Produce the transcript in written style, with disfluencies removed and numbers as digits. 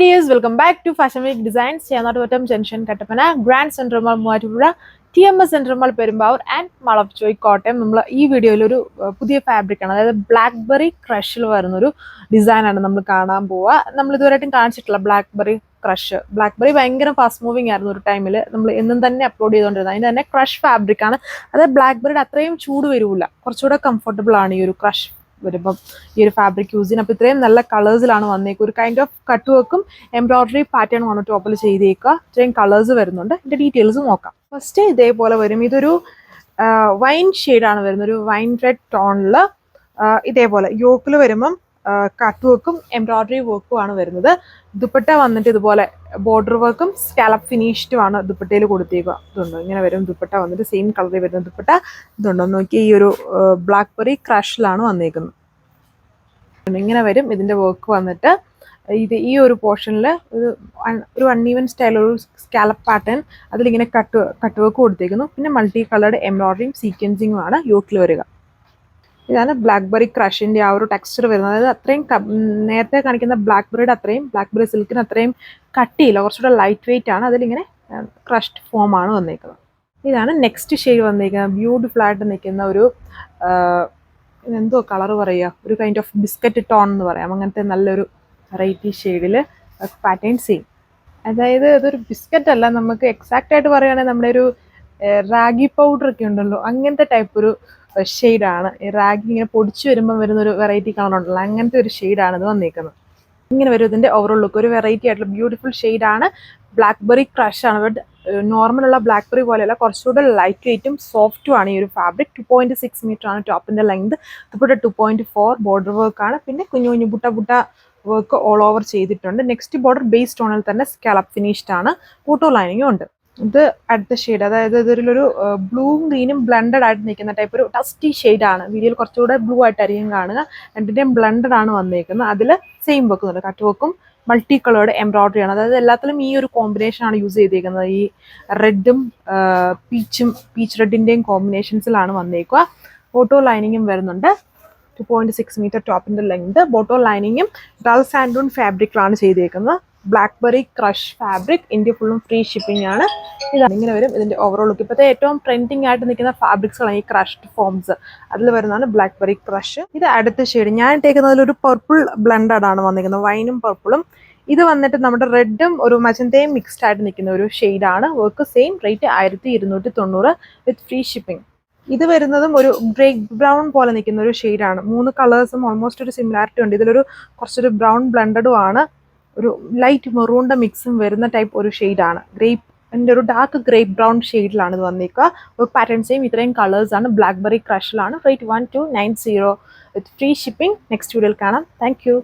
dears, welcome back to Fashion Week Designs. Cheyanathotam Junction, Kattapana, Grand Central Mall, Moovattupuzha, TMS Central Mall, Perumbavoor and Mall of Joy, Kottayam. നമ്മൾ ഈ വീഡിയോയിൽ ഒരു പുതിയ fabric ആണ്, അതായത് blackberry ക്രഷിൽ വരുന്ന ഒരു ഡിസൈൻ ആണ് നമ്മൾ കാണാൻ പോവുക. നമ്മൾ ഇതുവരെയായിട്ടും കാണിച്ചിട്ടില്ല ബ്ലാക്ക്ബെറി ക്രഷ്. ബ്ലാക്ക്ബെറി ഭയങ്കര ഫാസ്റ്റ് മൂവിങ് ആയിരുന്നു ഒരു ടൈമിൽ, നമ്മൾ എന്നും തന്നെ അപ്ലോഡ് ചെയ്തുകൊണ്ടിരുന്നത്. അതിന് തന്നെ ക്രഷ് ഫാബ്രിക് ആണ്. അതായത് ബ്ലാക്ക്ബെറിയുടെ അത്രയും ചൂട് വരില്ല, കുറച്ചുകൂടെ കംഫർട്ടബിൾ ആണ് ഈ ഒരു ക്രഷ് വരുമ്പം ഈ ഒരു ഫാബ്രിക് യൂസ് ചെയ്യുന്നത്. അപ്പോൾ ഇത്രയും നല്ല കളേഴ്സിലാണ് വന്നേക്കുക. ഒരു കൈൻഡ് ഓഫ് കട്ട് വർക്കും എംബ്രോയിഡറി പാറ്റേൺ ആണ് ടോപ്പിൽ ചെയ്തേക്കുക. ഇത്രയും കളേഴ്സ് വരുന്നുണ്ട്. ഇതിന്റെ ഡീറ്റെയിൽസ് നോക്കാം. ഫസ്റ്റ് ഇതേപോലെ വരും. ഇതൊരു വൈൻ ഷെയ്ഡാണ് വരുന്നത്, ഒരു വൈൻ റെഡ് ടോണിൽ. ഇതേപോലെ യോക്കിൽ വരുമ്പം കട്ട് വർക്കും എംബ്രോയിഡറി വർക്കും ആണ് വരുന്നത്. ദുപ്പട്ട വന്നിട്ട് ഇതുപോലെ ബോർഡർ വർക്കും സ്കാലപ്പ് ഫിനിഷ്ഡും ആണ് ദുപ്പട്ടയിൽ കൊടുത്തേക്കുക. ഇതുണ്ടോ, ഇങ്ങനെ വരും. ദുപ്പട്ട വന്നിട്ട് സെയിം കളറിൽ വരുന്ന ദുപ്പട്ട ഇതുണ്ടോ നോക്കി. ഈ ഒരു ബ്ലാക്ക്ബെറി ക്രഷിലാണ് വന്നേക്കുന്നത്. ഇങ്ങനെ വരും ഇതിന്റെ വർക്ക് വന്നിട്ട്. ഇത് ഈ ഒരു പോർഷനിൽ ഒരു അൺഈവൻ സ്റ്റൈൽ, ഒരു സ്കാലപ്പ് പാറ്റേൺ, അതിലിങ്ങനെ കട്ട് വർക്ക് കൊടുത്തേക്കുന്നു. പിന്നെ മൾട്ടി കളർഡ് എംബ്രോയിഡറിയും സീക്വൻസിങ്ങും ആണ് യോക്കിൽ വരിക. ഇതാണ് ബ്ലാക്ക്ബെറി ക്രഷിന്റെ ആ ഒരു ടെക്സ്ചർ വരുന്നത്. അതായത് അത്രയും നേരത്തെ കാണിക്കുന്ന ബ്ലാക്ക്ബെറിയുടെ അത്രയും, ബ്ലാക്ക്ബെറി സിൽക്കിന് അത്രയും കട്ടിയില്ല, കുറച്ചുകൂടെ ലൈറ്റ് വെയിറ്റ് ആണ്. അതിലിങ്ങനെ ക്രഷ്ഡ് ഫോം ആണ് വന്നേക്കുന്നത്. ഇതാണ് നെക്സ്റ്റ് ഷെയ്ഡ് വന്നേക്കുന്നത്. ബ്യൂട്ടിഫുൾ ആയിട്ട് നിൽക്കുന്ന ഒരു എന്തോ കളർ പറയുക, ഒരു കൈൻഡ് ഓഫ് ബിസ്ക്കറ്റ് ടോൺ എന്ന് പറയാം. അങ്ങനത്തെ നല്ലൊരു വെറൈറ്റി ഷെയ്ഡിൽ പാറ്റേൺ സെയിം. അതായത് ഇതൊരു ബിസ്ക്കറ്റ് അല്ല, നമുക്ക് എക്സാക്റ്റ് ആയിട്ട് പറയുകയാണെങ്കിൽ നമ്മുടെ ഒരു റാഗി പൗഡർ ഒക്കെ ഉണ്ടല്ലോ, അങ്ങനത്തെ ടൈപ്പ് ഒരു ഷെയ്ഡാണ്. ഈ റാഗി ഇങ്ങനെ പൊടിച്ചു വരുമ്പോൾ വരുന്നൊരു വെറൈറ്റി കളർ ഉണ്ടല്ലോ, അങ്ങനത്തെ ഒരു ഷെയ്ഡാണ് ഇത് വന്നിരിക്കുന്നത്. ഇങ്ങനെ വരും ഇതിന്റെ ഓവറോൾ ലുക്ക്. ഒരു വെറൈറ്റി ആയിട്ടുള്ള ബ്യൂട്ടിഫുൾ ഷെയ്ഡാണ്. ബ്ലാക്ക്ബെറി ക്രഷ് ആണ്. ബട്ട് നോർമലുള്ള ബ്ലാക്ക്ബെറി പോലെയല്ല, കുറച്ചുകൂടെ ലൈറ്റ് വെയിറ്റും സോഫ്റ്റും ആണ് ഈ ഒരു ഫാബ്രിക്. 2.6 മീറ്റർ ആണ് ടോപ്പിന്റെ ലെങ്ത്. ദുപ്പട്ട 2.4 ബോർഡർ വർക്ക് ആണ്. പിന്നെ കുഞ്ഞു കുഞ്ഞു ബുട്ട വർക്ക് ഓൾ ഓവർ ചെയ്തിട്ടുണ്ട്. നെക്സ്റ്റ് ബോർഡർ ബേസ് ടോണിൽ തന്നെ സ്കാലപ്പ് ഫിനിഷ്ഡ് ആണ്. കൂട്ടോ ലൈനിങ്ങും ഉണ്ട്. ഇത് അടുത്ത ഷെയ്ഡ്, അതായത് ഇതിലൊരു ബ്ലൂവും ഗ്രീനും ബ്ലെൻഡഡ് ആയിട്ട് നിൽക്കുന്ന ടൈപ്പ് ഒരു ടസ്റ്റി ഷെയ്ഡാണ്. വീഡിയോയിൽ കുറച്ചുകൂടെ ബ്ലൂ ആയിട്ടായിരിക്കും കാണുക. രണ്ടിൻ്റെയും ബ്ലെൻഡഡ് ആണ് വന്നേക്കുന്നത്. അതിൽ സെയിം വെക്കുന്നുണ്ട്, കട്ട് വർക്കും മൾട്ടി കളേർഡ് എംബ്രോയിഡറി ആണ്. അതായത് എല്ലാത്തിലും ഈ ഒരു കോമ്പിനേഷൻ ആണ് യൂസ് ചെയ്തേക്കുന്നത്. ഈ റെഡും പീച്ച് റെഡിൻ്റെയും കോമ്പിനേഷൻസിലാണ് വന്നേക്കുക. ഓട്ടോ ലൈനിങ്ങും വരുന്നുണ്ട്. 2.6 മീറ്റർ ടോപ്പിന്റെ ലെങ്ത്. ബോട്ടോ ലൈനിങ്ങും ഡൾ സാൻഡൂൺ ഫാബ്രിക്കിലാണ് ചെയ്തേക്കുന്നത്. Blackberry crush fabric. ഇന്ത്യ ഫുള്ളും ഫ്രീ ഷിപ്പിംഗ് ആണ്. ഇതാണ് ഇങ്ങനെ വരും ഇതിന്റെ ഓവറോൾ ലുക്ക്. ഇപ്പോഴത്തെ ഏറ്റവും ട്രെൻഡിങ് ആയിട്ട് നിൽക്കുന്ന ഫാബ്രിക്സുകളാണ് ഈ ക്രഷ്ഡ് ഫോംസ്. അതിൽ വരുന്നതാണ് ബ്ലാക്ക്ബെറി ക്രഷ്. ഇത് അടുത്ത ഷെയ്ഡ്. ഞാൻ ഇട്ടേക്കുന്നതിൽ ഒരു പർപ്പിൾ ബ്ലെൻഡഡ് ആണ് വന്നിരിക്കുന്നത്, വൈനും പർപ്പിളും. ഇത് വന്നിട്ട് നമ്മുടെ റെഡും ഒരു മജന്തയും മിക്സ്ഡ് ആയിട്ട് നിൽക്കുന്ന ഒരു ഷെയ്ഡാണ്. Work same rate 1290 with free shipping. ഇത് വരുന്നതും ഒരു ഗ്രേ ബ്രൗൺ പോലെ നിൽക്കുന്ന ഒരു ഷെയ്ഡാണ്. 3 കളേഴ്സും ഓൾമോസ്റ്റ് ഒരു സിമിലാരിറ്റി ഉണ്ട്. ഇതിലൊരു കുറച്ചൊരു ബ്രൗൺ ബ്ലെൻഡഡും ആണ്, ഒരു ലൈറ്റ് മെറൂണിന്റെ മിക്സും വരുന്ന ടൈപ്പ് ഒരു ഷെയ്ഡാണ്. ഗ്രേപ്പിന്റെ ഒരു ഡാർക്ക് ഗ്രേപ്പ് ബ്രൗൺ ഷെയ്ഡിലാണ് ഇത് വന്നിരിക്കുക. ഒരു പാറ്റേൺ സെയിം ഇത്രയും കളേഴ്സ് ആണ്. ബ്ലാക്ക്ബെറി ക്രഷിലാണ്. Rate 1290 with free shipping. Next വീഡിയോയിൽ കാണാം. Thank U.